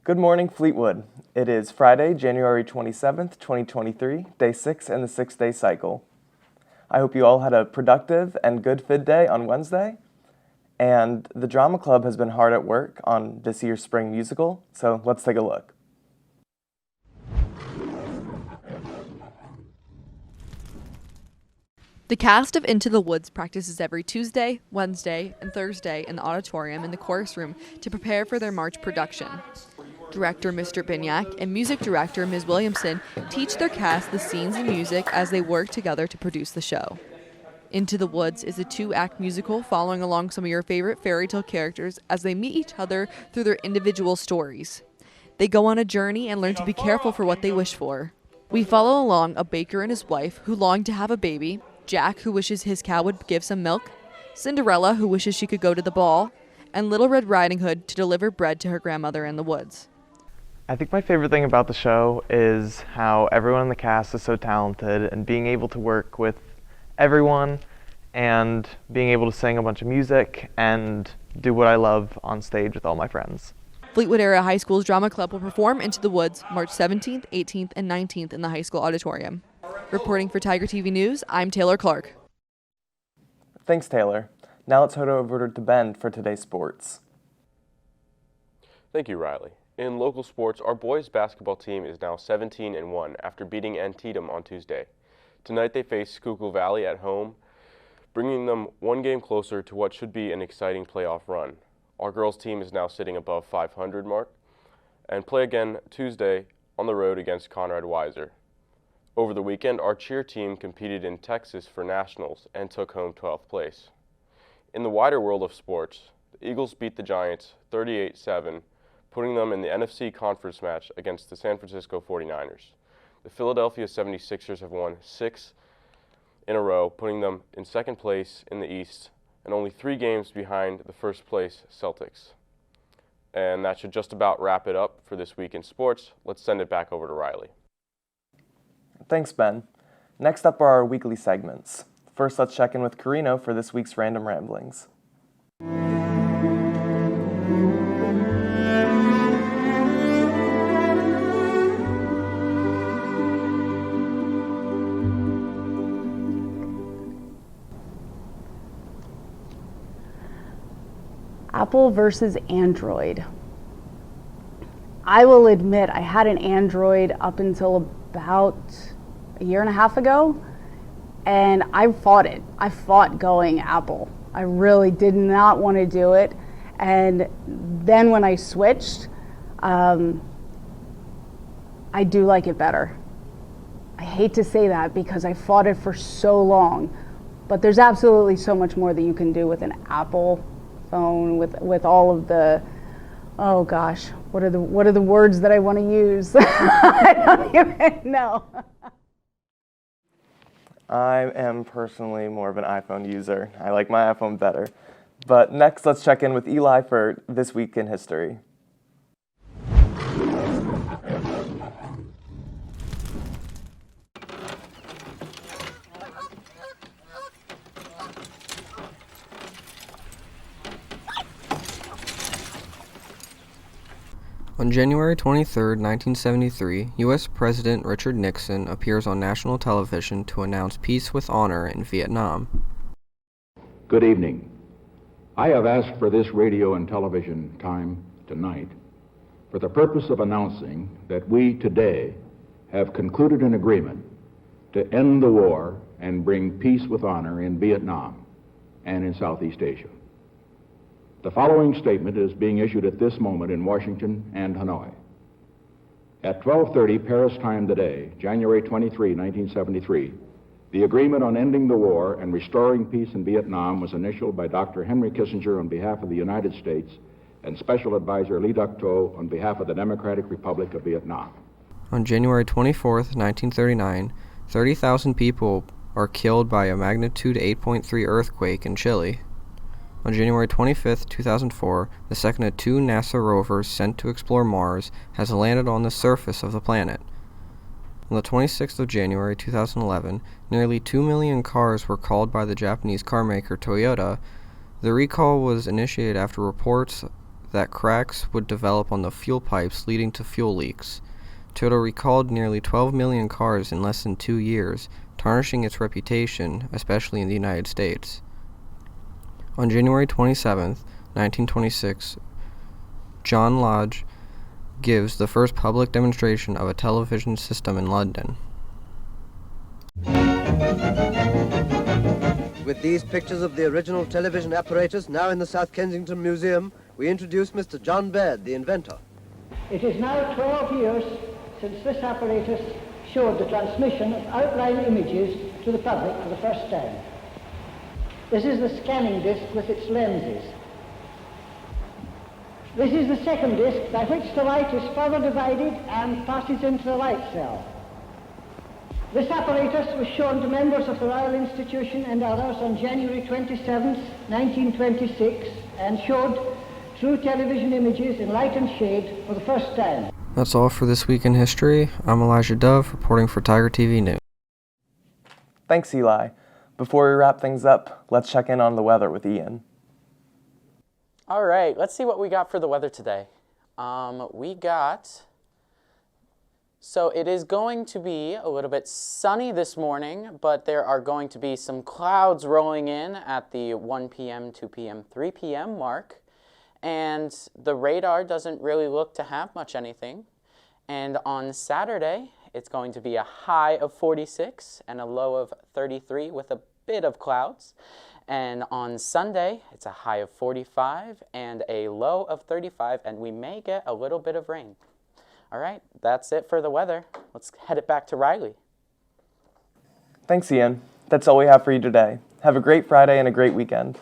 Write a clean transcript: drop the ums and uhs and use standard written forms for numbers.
Good morning, Fleetwood. It is Friday, January 27th, 2023, day 6 in the 6-day cycle. I hope you all had a productive and good Fid Day on Wednesday. And the Drama Club has been hard at work on this year's spring musical, so let's take a look. The cast of Into the Woods practices every Tuesday, Wednesday, and Thursday in the auditorium in the chorus room to prepare for their March production. Director Mr. Binyak and music director Ms. Williamson teach their cast the scenes and music as they work together to produce the show. Into the Woods is a 2-act musical following along some of your favorite fairy tale characters as they meet each other through their individual stories. They go on a journey and learn to be careful for what they wish for. We follow along a baker and his wife who long to have a baby, Jack, who wishes his cow would give some milk, Cinderella, who wishes she could go to the ball, and Little Red Riding Hood to deliver bread to her grandmother in the woods. I think my favorite thing about the show is how everyone in the cast is so talented and being able to work with everyone and being able to sing a bunch of music and do what I love on stage with all my friends. Fleetwood Area High School's Drama Club will perform Into the Woods March 17th, 18th, and 19th in the high school auditorium. Reporting for TigerTV News, I'm Taylor Clark. Thanks, Taylor. Now let's head over to Ben for today's sports. Thank you, Riley. In local sports, our boys basketball team is now 17-1 after beating Antietam on Tuesday. Tonight they face Schuylkill Valley at home, bringing them one game closer to what should be an exciting playoff run. Our girls team is now sitting above 500 mark and play again Tuesday on the road against Conrad Weiser. Over the weekend, our cheer team competed in Texas for nationals and took home 12th place. In the wider world of sports, the Eagles beat the Giants 38-7, putting them in the NFC conference match against the San Francisco 49ers. The Philadelphia 76ers have won 6 in a row, putting them in second place in the East and only 3 games behind the first place Celtics. And that should just about wrap it up for this week in sports. Let's send it back over to Riley. Thanks, Ben. Next up are our weekly segments. First, let's check in with Carino for this week's Random Ramblings. Apple versus Android. I will admit I had an Android up until about a year and a half ago, and I fought it. I fought going Apple. I really did not want to do it. And then when I switched, I do like it better. I hate to say that because I fought it for so long, but there's absolutely so much more that you can do with an Apple phone with all of the, oh gosh, what are the words that I want to use? I don't even know. I am personally more of an iPhone user. I like my iPhone better. But next, let's check in with Eli for This Week in History. On January 23, 1973, U.S. President Richard Nixon appears on national television to announce peace with honor in Vietnam. Good evening. I have asked for this radio and television time tonight for the purpose of announcing that we today have concluded an agreement to end the war and bring peace with honor in Vietnam and in Southeast Asia. The following statement is being issued at this moment in Washington and Hanoi. At 12:30 Paris time today, January 23, 1973, the agreement on ending the war and restoring peace in Vietnam was initialed by Dr. Henry Kissinger on behalf of the United States and Special Advisor Lee Duc-Tho on behalf of the Democratic Republic of Vietnam. On January 24, 1939, 30,000 people are killed by a magnitude 8.3 earthquake in Chile. On January 25, 2004, the second of 2 NASA rovers sent to explore Mars has landed on the surface of the planet. On the 26th of January 2011, nearly 2 million cars were called by the Japanese carmaker Toyota. The recall was initiated after reports that cracks would develop on the fuel pipes, leading to fuel leaks. Toyota recalled nearly 12 million cars in less than 2 years, tarnishing its reputation, especially in the United States. On January 27, 1926, John Lodge gives the first public demonstration of a television system in London. With these pictures of the original television apparatus now in the South Kensington Museum, we introduce Mr. John Baird, the inventor. It is now 12 years since this apparatus showed the transmission of outline images to the public for the first time. This is the scanning disc with its lenses. This is the second disc by which the light is further divided and passes into the light cell. This apparatus was shown to members of the Royal Institution and others on January 27, 1926, and showed true television images in light and shade for the first time. That's all for this week in history. I'm Elijah Dove, reporting for TigerTV News. Thanks, Eli. Before we wrap things up, let's check in on the weather with Ian. All right, let's see what we got for the weather today. So it is going to be a little bit sunny this morning, but there are going to be some clouds rolling in at the 1 p.m., 2 p.m., 3 p.m. mark. And the radar doesn't really look to have much anything. And on Saturday, it's going to be a high of 46 and a low of 33 with a bit of clouds. And on Sunday, it's a high of 45 and a low of 35, and we may get a little bit of rain. All right, that's it for the weather. Let's head it back to Riley. Thanks, Ian. That's all we have for you today. Have a great Friday and a great weekend.